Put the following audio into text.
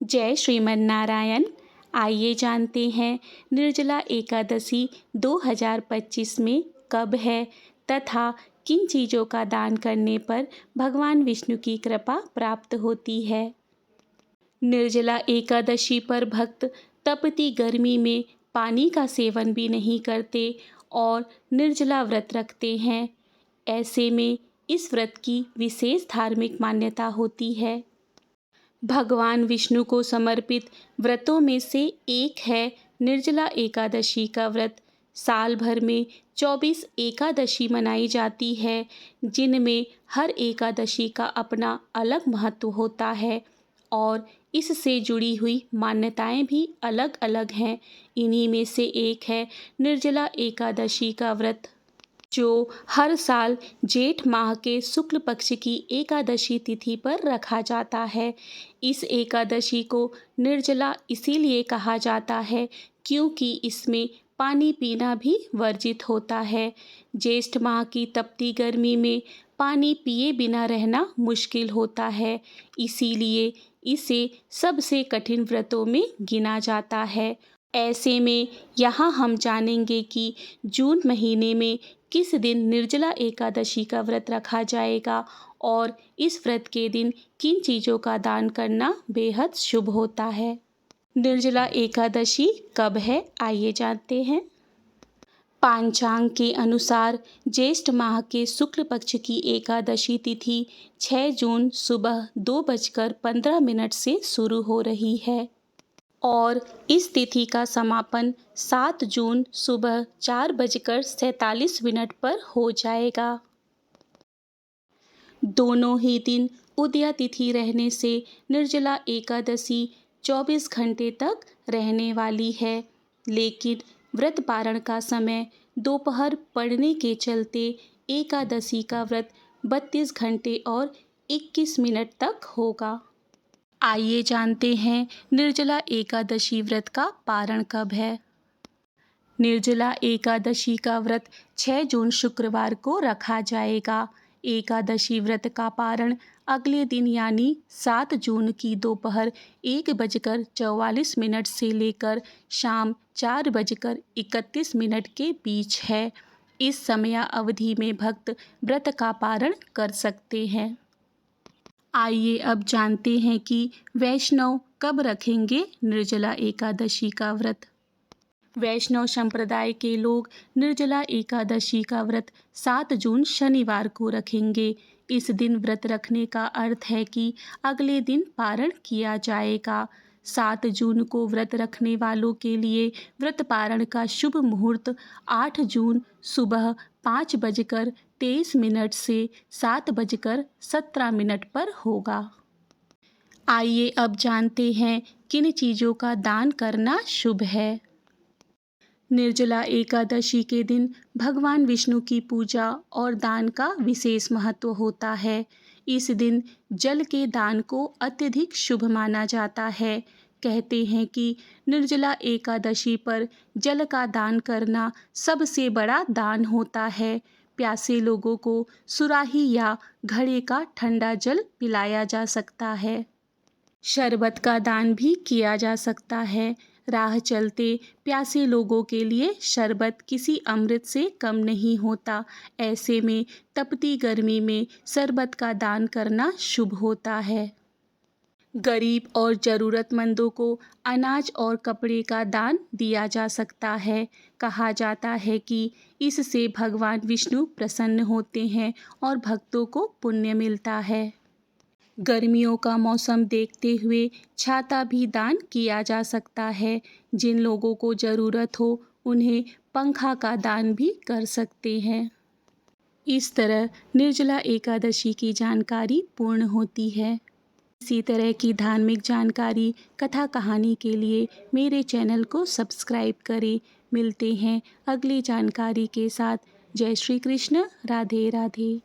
जय श्रीमन नारायण। आइए जानते हैं निर्जला एकादशी 2025 में कब है तथा किन चीज़ों का दान करने पर भगवान विष्णु की कृपा प्राप्त होती है। निर्जला एकादशी पर भक्त तपती गर्मी में पानी का सेवन भी नहीं करते और निर्जला व्रत रखते हैं। ऐसे में इस व्रत की विशेष धार्मिक मान्यता होती है। भगवान विष्णु को समर्पित व्रतों में से एक है निर्जला एकादशी का व्रत। साल भर में 24 एकादशी मनाई जाती है, जिनमें हर एकादशी का अपना अलग महत्व होता है और इससे जुड़ी हुई मान्यताएं भी अलग अलग हैं। इन्हीं में से एक है निर्जला एकादशी का व्रत, जो हर साल जेठ माह के शुक्ल पक्ष की एकादशी तिथि पर रखा जाता है। इस एकादशी को निर्जला इसीलिए कहा जाता है क्योंकि इसमें पानी पीना भी वर्जित होता है। ज्येष्ठ माह की तपती गर्मी में पानी पिए बिना रहना मुश्किल होता है, इसीलिए इसे सबसे कठिन व्रतों में गिना जाता है। ऐसे में यहाँ हम जानेंगे कि जून महीने में किस दिन निर्जला एकादशी का व्रत रखा जाएगा और इस व्रत के दिन किन चीज़ों का दान करना बेहद शुभ होता है। निर्जला एकादशी कब है, आइए जानते हैं। पांचांग के अनुसार ज्येष्ठ माह के शुक्ल पक्ष की एकादशी तिथि 6 जून सुबह 2:15 से शुरू हो रही है और इस तिथि का समापन 7 जून सुबह 4:47 पर हो जाएगा। दोनों ही दिन उदया तिथि रहने से निर्जला एकादशी 24 घंटे तक रहने वाली है, लेकिन व्रत पारण का समय दोपहर पड़ने के चलते एकादशी का व्रत 32 घंटे और 21 मिनट तक होगा। आइए जानते हैं निर्जला एकादशी व्रत का पारण कब है। निर्जला एकादशी का व्रत 6 जून शुक्रवार को रखा जाएगा। एकादशी व्रत का पारण अगले दिन यानी 7 जून की दोपहर 1:44 से लेकर शाम 4:31 के बीच है। इस समय अवधि में भक्त व्रत का पारण कर सकते हैं। आइए अब जानते हैं कि वैष्णव कब रखेंगे निर्जला एकादशी का व्रत। वैष्णव संप्रदाय के लोग निर्जला एकादशी का व्रत 7 जून शनिवार को रखेंगे। इस दिन व्रत रखने का अर्थ है कि अगले दिन पारण किया जाएगा। 7 जून को व्रत रखने वालों के लिए व्रत पारण का शुभ मुहूर्त 8 जून सुबह 5:23 से 7:17 पर होगा। आइए अब जानते हैं किन चीज़ों का दान करना शुभ है। निर्जला एकादशी के दिन भगवान विष्णु की पूजा और दान का विशेष महत्व होता है। इस दिन जल के दान को अत्यधिक शुभ माना जाता है। कहते हैं कि निर्जला एकादशी पर जल का दान करना सबसे बड़ा दान होता है। प्यासे लोगों को सुराही या घड़े का ठंडा जल पिलाया जा सकता है। शरबत का दान भी किया जा सकता है। राह चलते प्यासे लोगों के लिए शरबत किसी अमृत से कम नहीं होता। ऐसे में तपती गर्मी में शरबत का दान करना शुभ होता है। गरीब और ज़रूरतमंदों को अनाज और कपड़े का दान दिया जा सकता है। कहा जाता है कि इससे भगवान विष्णु प्रसन्न होते हैं और भक्तों को पुण्य मिलता है। गर्मियों का मौसम देखते हुए छाता भी दान किया जा सकता है। जिन लोगों को ज़रूरत हो उन्हें पंखा का दान भी कर सकते हैं। इस तरह निर्जला एकादशी की जानकारी पूर्ण होती है। इसी तरह की धार्मिक जानकारी, कथा कहानी के लिए मेरे चैनल को सब्सक्राइब करें। मिलते हैं अगली जानकारी के साथ। जय श्री कृष्ण। राधे राधे।